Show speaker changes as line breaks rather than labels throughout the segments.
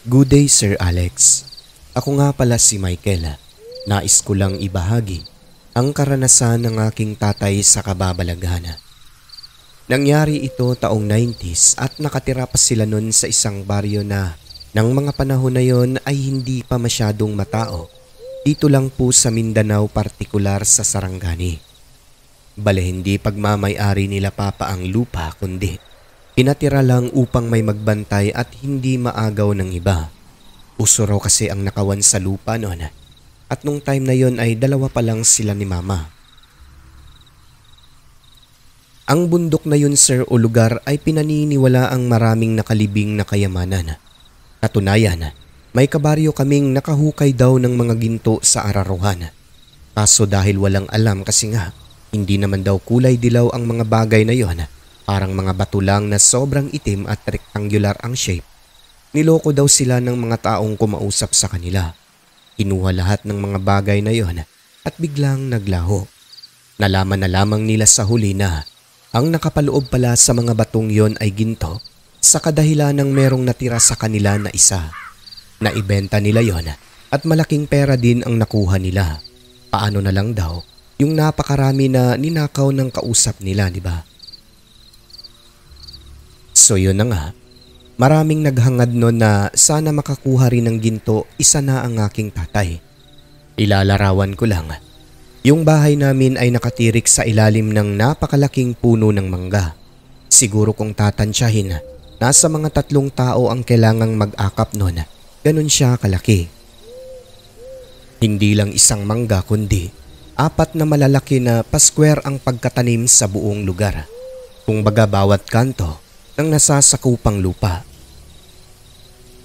Good day, Sir Alex. Ako nga pala si Michael. Nais ko lang ibahagi ang karanasan ng aking tatay sa kababalaghan. Nangyari ito taong 90s at nakatira pa sila nun sa isang baryo na ng mga panahon na yon ay hindi pa masyadong matao. Dito lang po sa Mindanao, partikular sa Sarangani. Bale hindi pagmamay-ari nila papa ang lupa kundi pinatira lang upang may magbantay at hindi maagaw ng iba. Uso raw kasi ang nakawan sa lupa noon at nung time na yon ay dalawa pa lang sila ni mama. Ang bundok na yun, sir, o lugar ay pinaniniwala ang maraming nakalibing na kayamanan. Katunayan, may kabaryo kaming nakahukay daw ng mga ginto sa araruhan. Kaso dahil walang alam kasi nga, hindi naman daw kulay dilaw ang mga bagay na yon, parang mga bato lang na sobrang itim at rectangular ang shape. Niloko daw sila ng mga taong kumausap sa kanila. Kinuha lahat ng mga bagay na yon at biglang naglaho. Nalaman na lamang nila sa huli na ang nakapaloob pala sa mga batong yon ay ginto sa kadahilan ng merong natira sa kanila na isa. Naibenta nila yon at malaking pera din ang nakuha nila. Paano na lang daw yung napakarami na ninakaw ng kausap nila, di ba? So yun na nga, maraming naghangad nun na sana makakuha rin ng ginto, isa na ang aking tatay. Ilalarawan ko lang. Yung bahay namin ay nakatirik sa ilalim ng napakalaking puno ng mangga. Siguro kung tatansyahin, nasa mga 3 tao ang kailangang mag-akap nun. Ganun siya kalaki. Hindi lang isang mangga kundi 4 na malalaki na pasquare ang pagkatanim sa buong lugar. Kung baga bawat kanto ng nasasakupang lupa.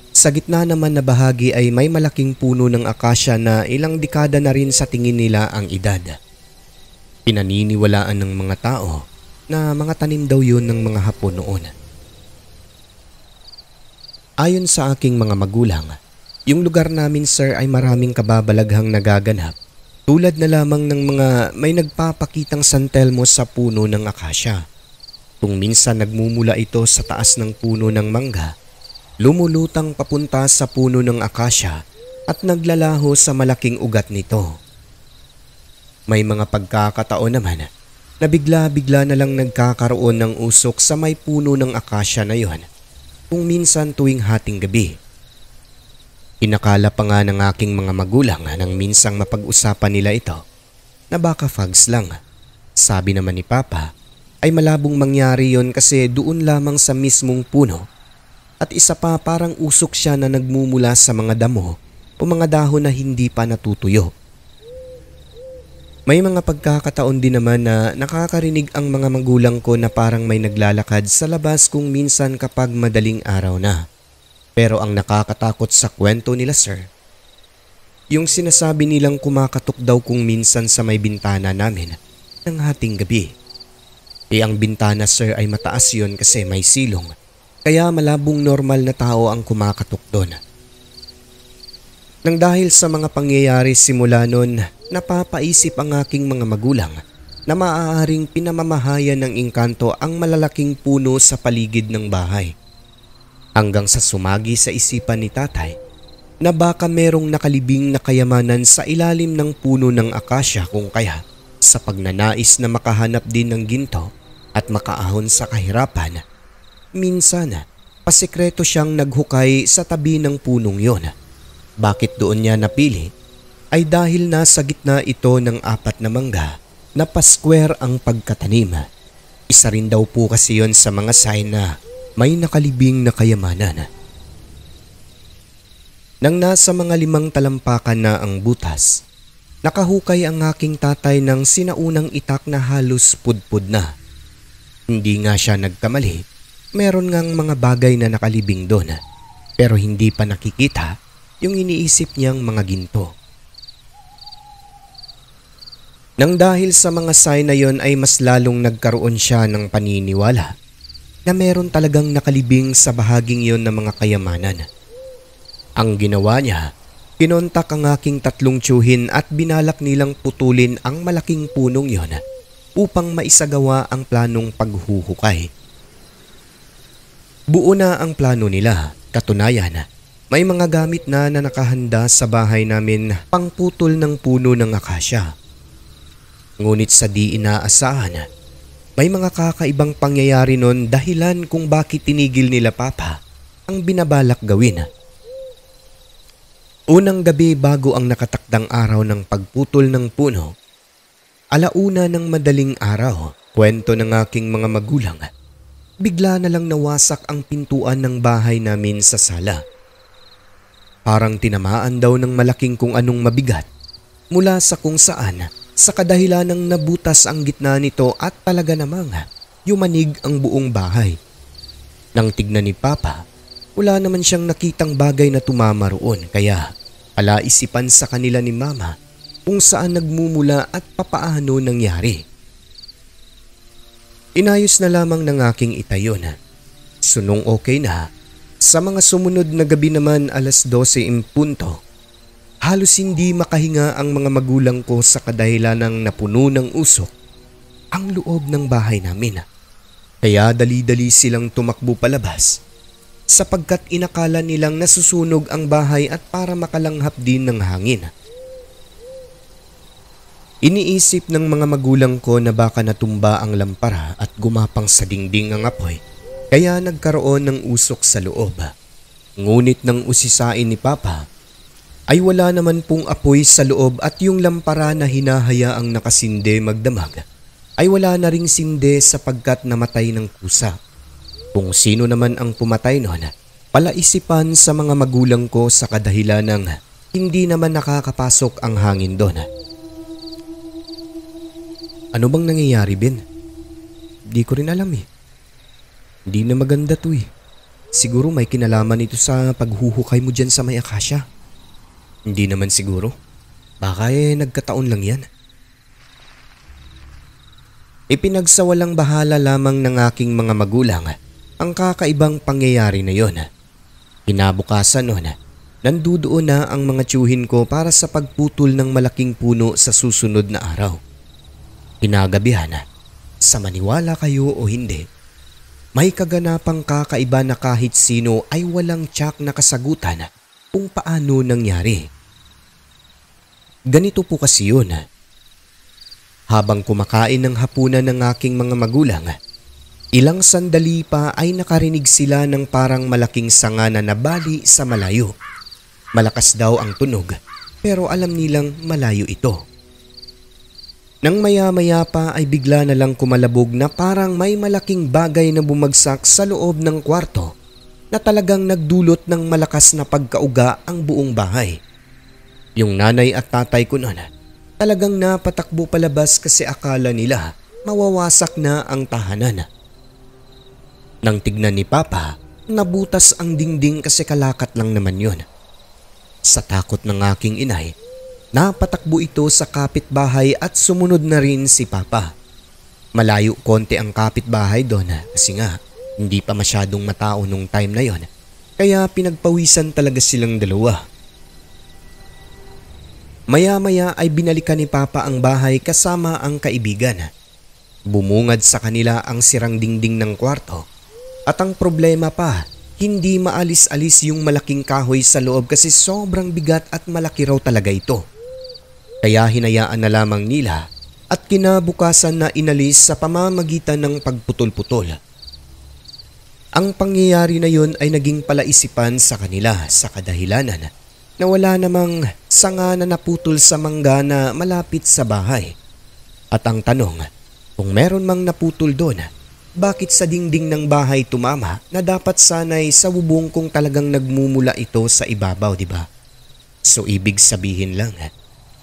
Sa gitna naman na bahagi ay may malaking puno ng akasya na ilang dekada na rin sa tingin nila ang edad. Pinaniniwalaan ng mga tao na mga tanim daw yun ng mga Hapon noon. Ayon sa aking mga magulang, yung lugar namin, sir, ay maraming kababalaghang nagaganap tulad na lamang ng mga may nagpapakitang San Telmo sa puno ng akasya. Kung minsan nagmumula ito sa taas ng puno ng mangga, lumulutang papunta sa puno ng akasya at naglalaho sa malaking ugat nito. May mga pagkakataon naman na bigla-bigla na lang nagkakaroon ng usok sa may puno ng akasya na yon, kung minsan tuwing hating gabi. Inakala pa nga ng aking mga magulang nang minsang mapag-usapan nila ito na baka fogs lang. Sabi naman ni Papa ay malabong mangyari yon kasi doon lamang sa mismong puno. At isa pa, parang usok siya na nagmumula sa mga damo o mga dahon na hindi pa natutuyo. May mga pagkakataon din naman na nakakarinig ang mga magulang ko na parang may naglalakad sa labas kung minsan kapag madaling araw na. Pero ang nakakatakot sa kwento nila, sir, yung sinasabi nilang kumakatok daw kung minsan sa may bintana namin ng hating gabi. Ang bintana, sir, ay mataas yon kasi may silong. Kaya malabong normal na tao ang kumakatok doon. Nang dahil sa mga pangyayari simula noon, napapaisip ang aking mga magulang na maaaring pinamamahayan ng engkanto ang malalaking puno sa paligid ng bahay. Hanggang sa sumagi sa isipan ni tatay na baka merong nakalibing na kayamanan sa ilalim ng puno ng akasya, kung kaya sa pagnanais na makahanap din ng ginto at makaahon sa kahirapan. Minsan, pasikreto siyang naghukay sa tabi ng punong yon. Bakit doon niya napili? Ay dahil nasa gitna ito ng 4 na mangga na pasquare ang pagkatanim. Isa rin daw po kasi yon sa mga sign na may nakalibing na kayamanan. Nang nasa mga 5 talampakan na ang butas, nakahukay ang aking tatay ng sinaunang itak na halos pudpud na. Hindi nga siya nagkamali. Meron ngang mga bagay na nakalibing doon, pero hindi pa nakikita yung iniisip niyang mga ginto. Nang dahil sa mga sign na yon ay mas lalong nagkaroon siya ng paniniwala na meron talagang nakalibing sa bahaging yon ng mga kayamanan. Ang ginawa niya, kinontak ang aking 3 tiyuhin at binalak nilang putulin ang malaking punong yon upang maisagawa ang planong paghuhukay. Buo na ang plano nila. Katunayan, May mga gamit na nakahanda sa bahay namin pangputol ng puno ng akasya. Ngunit sa di inaasahan, may mga kakaibang pangyayari nun dahilan kung bakit tinigil nila Papa ang binabalak gawin. Unang gabi bago ang nakatakdang araw ng pagputol ng puno, 1:00 ng madaling araw, kwento ng aking mga magulang, bigla na lang nawasak ang pintuan ng bahay namin sa sala. Parang tinamaan daw ng malaking kung anong mabigat mula sa kung saan sa kadahilan ng nabutas ang gitna nito at talaga namang yumanig ang buong bahay. Nang tignan ni Papa, wala naman siyang nakitang bagay na tumama roon kaya palaisipan sa kanila ni Mama kung saan nagmumula at papaano nangyari. Inayos na lamang ng aking itayon. Sunong okay na. Sa mga sumunod na gabi naman 12:00 in punto, halos hindi makahinga ang mga magulang ko sa kadahilan ng napuno ng usok ang loob ng bahay namin. Kaya dali-dali silang tumakbo palabas sapagkat inakala nilang nasusunog ang bahay at para makalanghap din ng hangin. Iniisip ng mga magulang ko na baka natumba ang lampara at gumapang sa dingding ang apoy kaya nagkaroon ng usok sa loob. Ngunit nang usisain ni Papa ay wala naman pong apoy sa loob at yung lampara na hinahayaang nakasinde magdamag ay wala na ring sinde sapagkat namatay ng kusa. Kung sino naman ang pumatay noon, palaisipan sa mga magulang ko sa kadahilan ng hindi naman nakakapasok ang hangin doon. Ano bang nangyayari, Ben? Di ko rin alam eh. Hindi na maganda to eh. Siguro may kinalaman ito sa paghuhukay mo dyan sa may akasya. Hindi naman siguro. Baka nagkataon lang yan. Ipinagsawalang bahala lamang ng aking mga magulang ang kakaibang pangyayari na yon. Kinabukasan noon, nandudoon na ang mga tiyuhin ko para sa pagputol ng malaking puno sa susunod na araw. Kinagabihan, sa maniwala kayo o hindi, may kaganapang kakaiba na kahit sino ay walang tiyak na kasagutan kung paano nangyari. Ganito po kasi yun. Habang kumakain ng hapunan ng aking mga magulang, ilang sandali pa ay nakarinig sila ng parang malaking sanga na nabali sa malayo. Malakas daw ang tunog pero alam nilang malayo ito. Nang maya-maya pa ay bigla na lang kumalabog na parang may malaking bagay na bumagsak sa loob ng kwarto na talagang nagdulot ng malakas na pagkauga ang buong bahay. Yung nanay at tatay ko noon talagang napatakbo palabas kasi akala nila mawawasak na ang tahanan. Nang tignan ni Papa, nabutas ang dingding kasi kalakat lang naman yon. Sa takot ng aking inay, napatakbo ito sa kapitbahay at sumunod na rin si Papa. Malayo konti ang kapitbahay doon kasi nga hindi pa masyadong matao nung time na yon. Kaya pinagpawisan talaga silang dalawa. Maya-maya ay binalikan ni Papa ang bahay kasama ang kaibigan. Bumungad sa kanila ang sirang dingding ng kwarto. At ang problema pa, hindi maalis-alis yung malaking kahoy sa loob kasi sobrang bigat at malaki raw talaga ito. Kaya hinayaan na lamang nila at kinabukasan na inalis sa pamamagitan ng pagputol-putol. Ang pangyayari na yun ay naging palaisipan sa kanila sa kadahilanan na wala namang sanga na naputol sa mangga na malapit sa bahay. At ang tanong, kung meron mang naputol doon, bakit sa dingding ng bahay tumama na dapat sanay sa bubong kung talagang nagmumula ito sa ibabaw, di ba? So ibig sabihin lang,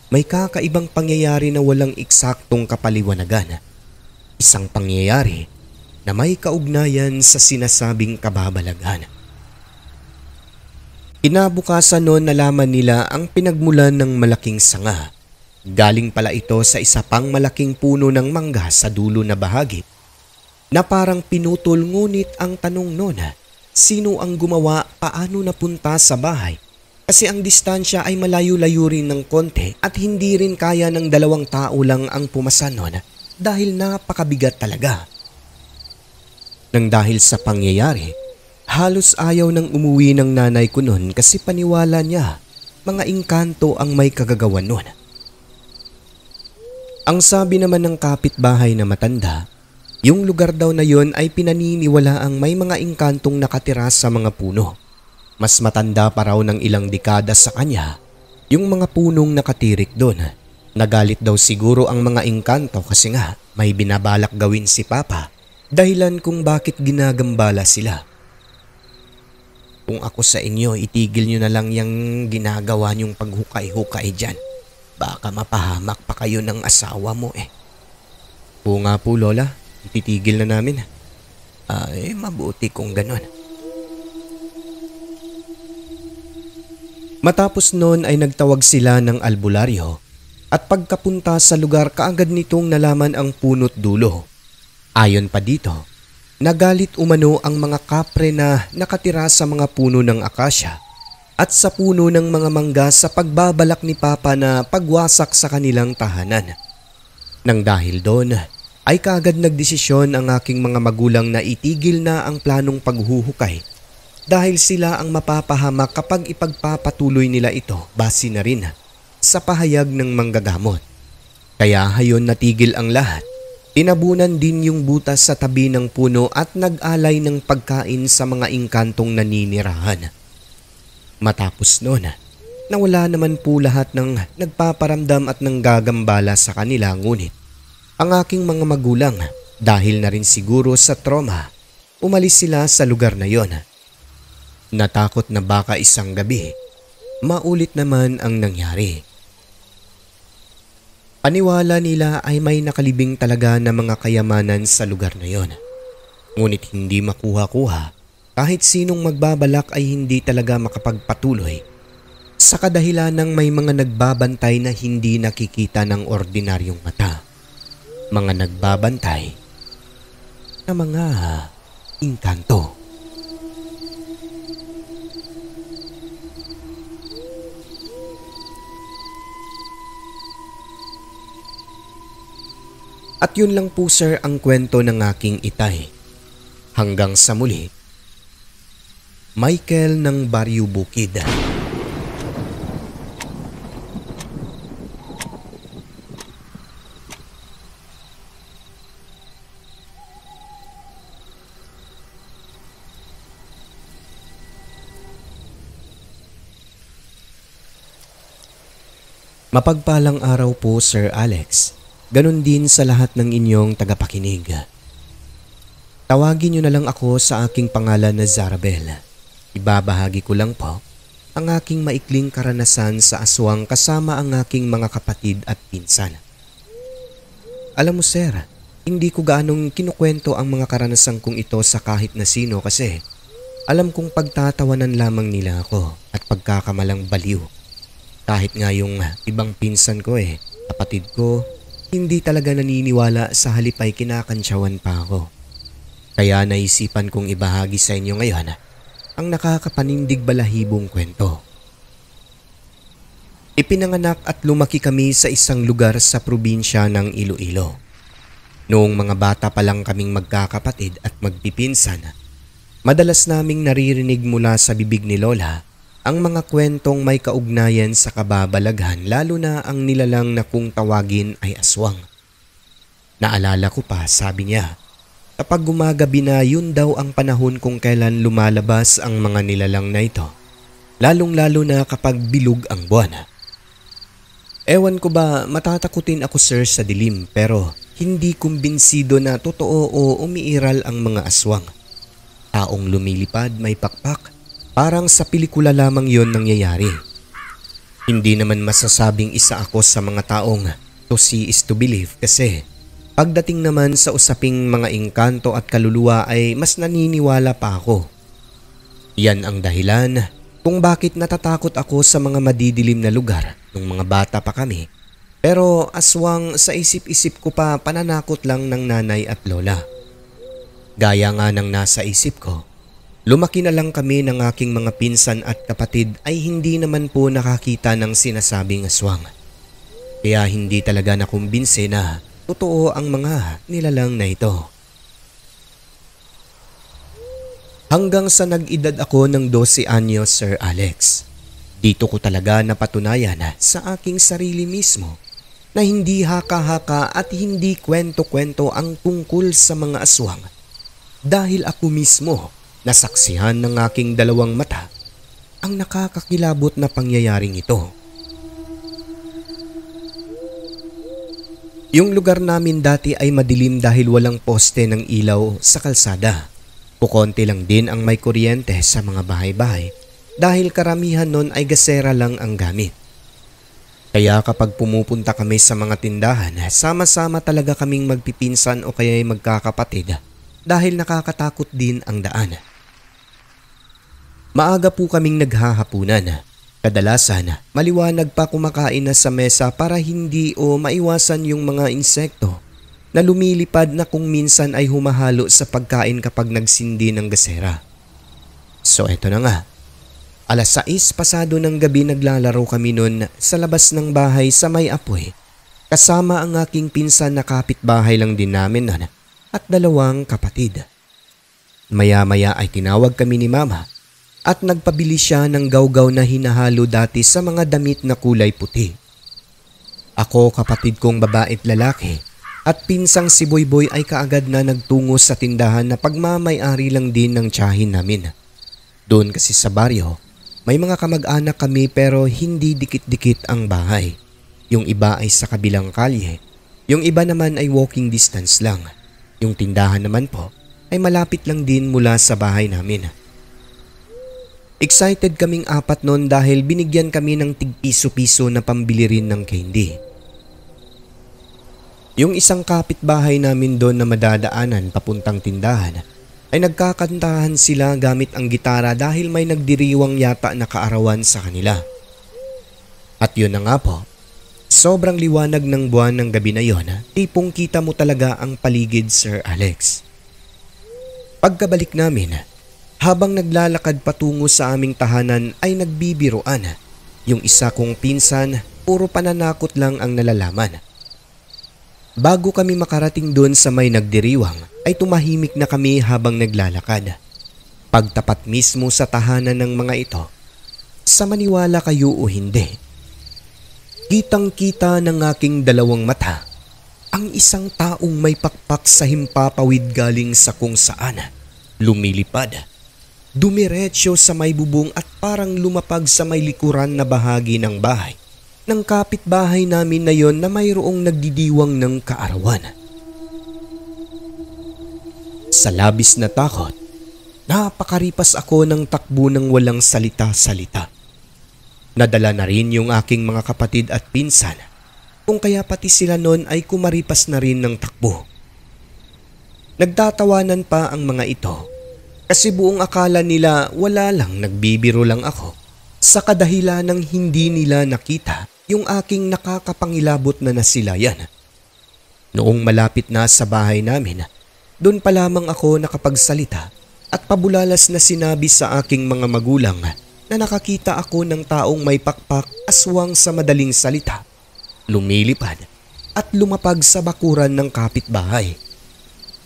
may kakaibang pangyayari na walang eksaktong kapaliwanagan. Isang pangyayari na may kaugnayan sa sinasabing kababalaghan. Kinabukasan noon nalaman nila ang pinagmulan ng malaking sanga. Galing pala ito sa isa pang malaking puno ng mangga sa dulo na bahagi na parang pinutol, ngunit ang tanong noon, sino ang gumawa, paano napunta sa bahay? Kasi ang distansya ay malayo-layo rin ng konti at hindi rin kaya ng 2 tao lang ang pumasa noon dahil napakabigat talaga. Nang dahil sa pangyayari, Halos ayaw nang umuwi ng nanay ko nun kasi paniwala niya mga engkanto ang may kagagawan nun. Ang sabi naman ng kapitbahay na matanda, yung lugar daw na yon ay pinaniniwalaang may mga engkantong nakatira sa mga puno. Mas matanda pa raw ng ilang dekada sa kanya yung mga punong nakatirik doon. Nagalit daw siguro ang mga engkanto kasi nga may binabalak gawin si Papa, dahilan kung bakit ginagambala sila. Kung ako sa inyo, itigil nyo na lang yung ginagawa nyong paghukay-hukay dyan. Baka mapahamak pa kayo ng asawa mo eh. Oo nga po Lola, ititigil na namin. Ay, mabuti kung ganon. Matapos noon ay nagtawag sila ng albularyo at pagkapunta sa lugar kaagad nitong nalaman ang puno't dulo. Ayon pa dito, nagalit umano ang mga kapre na nakatira sa mga puno ng akasya at sa puno ng mga mangga sa pagbabalak ni Papa na pagwasak sa kanilang tahanan. Nang dahil doon, ay kaagad nagdesisyon ang aking mga magulang na itigil na ang planong paghuhukay dahil sila ang mapapahamak kapag ipagpapatuloy nila ito base na rin sa pahayag ng manggagamot. Kaya hayon natigil ang lahat. Tinabunan din yung butas sa tabi ng puno at nag-alay ng pagkain sa mga engkantong naninirahan. Matapos noon, nawala naman po lahat ng nagpaparamdam at nanggagambala sa kanila, ngunit ang aking mga magulang, dahil na rin siguro sa trauma, umalis sila sa lugar na yon. Natakot na baka isang gabi, maulit naman ang nangyari. Paniwala nila ay may nakalibing talaga na mga kayamanan sa lugar na yon. Ngunit hindi makuha-kuha, kahit sinong magbabalak ay hindi talaga makapagpatuloy sa kadahilan ng may mga nagbabantay na hindi nakikita ng ordinaryong mata. Mga nagbabantay na mga engkanto. At yun lang po sir ang kwento ng aking itay. Hanggang sa muli, Michael ng Baryo Bukid. Mapagpalang araw po Sir Alex. Ganon din sa lahat ng inyong tagapakinig. Tawagin niyo na lang ako sa aking pangalan na Zarabel. Ibabahagi ko lang po ang aking maikling karanasan sa aswang kasama ang aking mga kapatid at pinsan. Alam mo sir, hindi ko gaanong kinukwento ang mga karanasan kong ito sa kahit na sino kasi alam kong pagtatawanan lamang nila ako at pagkakamalang baliw. Kahit nga yung ibang pinsan ko kapatid ko, hindi talaga naniniwala, sa halip ay kinakantsawan pa ako. Kaya naisipan kong ibahagi sa inyo ngayon ang nakakapanindig balahibong kwento. Ipinanganak at lumaki kami sa isang lugar sa probinsya ng Iloilo. Noong mga bata pa lang kaming magkakapatid at magpipinsan, madalas naming naririnig mula sa bibig ni Lola ang mga kwentong may kaugnayan sa kababalaghan, lalo na ang nilalang na kung tawagin ay aswang. Naalala ko pa, sabi niya, kapag gumagabi na yun daw ang panahon kung kailan lumalabas ang mga nilalang na ito, lalong-lalo na kapag bilog ang buwan. Ewan ko ba matatakutin ako sir sa dilim, pero hindi kumbinsido na totoo o umiiral ang mga aswang. Taong lumilipad may pakpak, parang sa pelikula lamang yon nangyayari. Hindi naman masasabing isa ako sa mga taong to see is to believe kasi pagdating naman sa usaping mga engkanto at kaluluwa ay mas naniniwala pa ako. Yan ang dahilan kung bakit natatakot ako sa mga madidilim na lugar nung mga bata pa kami. Pero aswang sa isip-isip ko pa pananakot lang ng nanay at lola. Gaya nga ng nasa isip ko, lumaki na lang kami ng aking mga pinsan at kapatid ay hindi naman po nakakita ng sinasabing aswang. Kaya hindi talaga nakumbinse na totoo ang mga nilalang na ito. Hanggang sa nag-edad ako ng 12 anyos, Sir Alex. Dito ko talaga napatunayan sa aking sarili mismo na hindi haka-haka at hindi kwento-kwento ang tungkol sa mga aswang. Dahil ako mismo nasaksihan ng aking dalawang mata ang nakakakilabot na pangyayaring ito. Yung lugar namin dati ay madilim dahil walang poste ng ilaw sa kalsada. Kukonti lang din ang may kuryente sa mga bahay-bahay dahil karamihan nun ay gasera lang ang gamit. Kaya kapag pumupunta kami sa mga tindahan, sama-sama talaga kaming magpipinsan o kaya magkakapatid dahil nakakatakot din ang daan. Maaga po kaming naghahapunan. Kadalasan, maliwanag pa kumakain na sa mesa para hindi o maiwasan yung mga insekto na lumilipad na kung minsan ay humahalo sa pagkain kapag nagsindi ng gasera. So eto na nga, 6:00 pasado ng gabi naglalaro kami nun sa labas ng bahay sa may apoy kasama ang aking pinsan na kapitbahay lang din namin nun at 2 kapatid. Maya-maya ay tinawag kami ni Mama at nagpabili siya ng gawgaw na hinahalo dati sa mga damit na kulay puti. Ako, kapatid kong babae at lalaki, at pinsang si Boyboy ay kaagad na nagtungo sa tindahan na pagmamay-ari lang din ng tiyahin namin. Doon kasi sa baryo, may mga kamag-anak kami pero hindi dikit-dikit ang bahay. Yung iba ay sa kabilang kalye, yung iba naman ay walking distance lang. Yung tindahan naman po ay malapit lang din mula sa bahay namin. Excited kaming 4 noon dahil binigyan kami ng tig-piso-piso na pambili rin ng candy. Yung isang kapitbahay namin doon na madadaanan papuntang tindahan ay nagkakantahan sila gamit ang gitara dahil may nagdiriwang yata na kaarawan sa kanila. At yun na nga po, sobrang liwanag ng buwan ng gabi na yon, tipong kita mo talaga ang paligid, Sir Alex. Pagkabalik namin, habang naglalakad patungo sa aming tahanan ay nagbibiroan. Yung isa kong pinsan, puro pananakot lang ang nalalaman. Bago kami makarating doon sa may nagdiriwang ay tumahimik na kami habang naglalakad. Pagtapat mismo sa tahanan ng mga ito, sa maniwala kayo o hindi, kitang-kita ng aking 2 mata ang isang taong may pakpak sa himpapawid galing sa kung saan lumilipad. Dumiretso sa may bubong at parang lumapag sa may likuran na bahagi ng bahay ng kapitbahay namin na yon na mayroong nagdidiwang ng kaarawan. Sa labis na takot, napakaripas ako ng takbo ng walang salita-salita. Nadala na rin yung aking mga kapatid at pinsan, kung kaya pati sila noon ay kumaripas na rin ng takbo. Nagtatawanan pa ang mga ito kasi buong akala nila wala lang, nagbibiro lang ako sa kadahilan ng hindi nila nakita yung aking nakakapangilabot na nasilayan. Noong malapit na sa bahay namin, doon pa lamang ako nakapagsalita at pabulalas na sinabi sa aking mga magulang na nakakita ako ng taong may pakpak, aswang sa madaling salita, lumilipad at lumapag sa bakuran ng kapitbahay.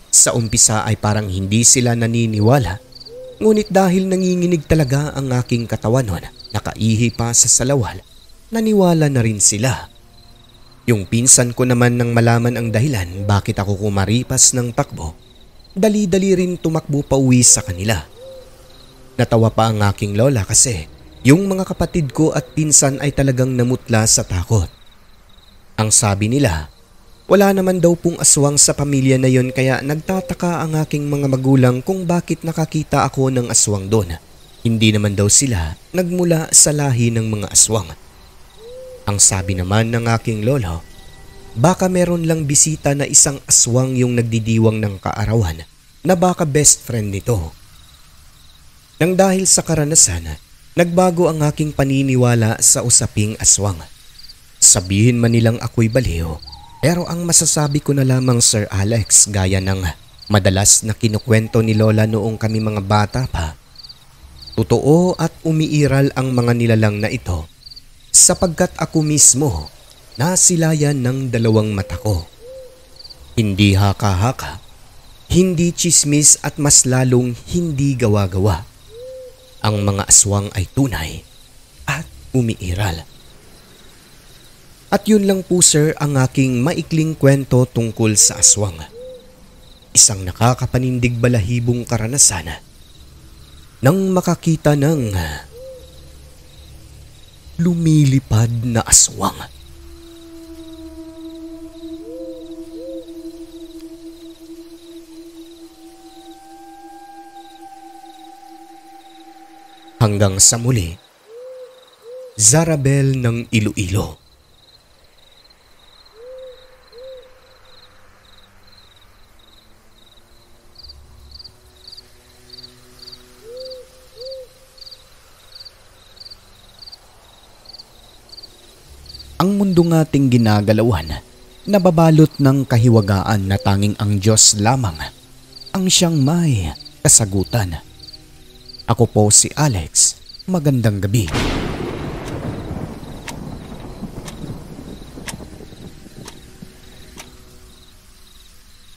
Sa umpisa ay parang hindi sila naniniwala, ngunit dahil nanginginig talaga ang aking katawan noon, nakaihi pa sa salawal, naniwala na rin sila. Yung pinsan ko naman nang malaman ang dahilan bakit ako kumaripas ng takbo, dali-dali rin tumakbo pa uwi sa kanila. Natawa pa ang aking lola kasi yung mga kapatid ko at pinsan ay talagang namutla sa takot. Ang sabi nila, wala naman daw pong aswang sa pamilya na yon kaya nagtataka ang aking mga magulang kung bakit nakakita ako ng aswang doon. Hindi naman daw sila nagmula sa lahi ng mga aswang. Ang sabi naman ng aking lolo, baka meron lang bisita na isang aswang yung nagdidiwang ng kaarawan na baka best friend nito. Nang dahil sa karanasan, nagbago ang aking paniniwala sa usaping aswang. Sabihin man nilang ako'y baliw, pero ang masasabi ko na lamang, Sir Alex, gaya ng madalas na kinukwento ni Lola noong kami mga bata pa, totoo at umiiral ang mga nilalang na ito sapagkat ako mismo nasilayan ng 2 mata ko. Hindi haka-haka, Hindi tsismis at mas lalong hindi gawa-gawa. Ang mga aswang ay tunay at umiiral. At yun lang po sir ang aking maikling kwento tungkol sa aswang. Isang nakakapanindig balahibong karanasan nang makakita ng lumilipad na aswang. Hanggang sa muli, Zarabel ng Iloilo. Ang mundo ating ginagalawan, nababalot ng kahiwagaan na tanging ang Diyos lamang ang siyang may kasagutan. Ako po si Alex. Magandang gabi.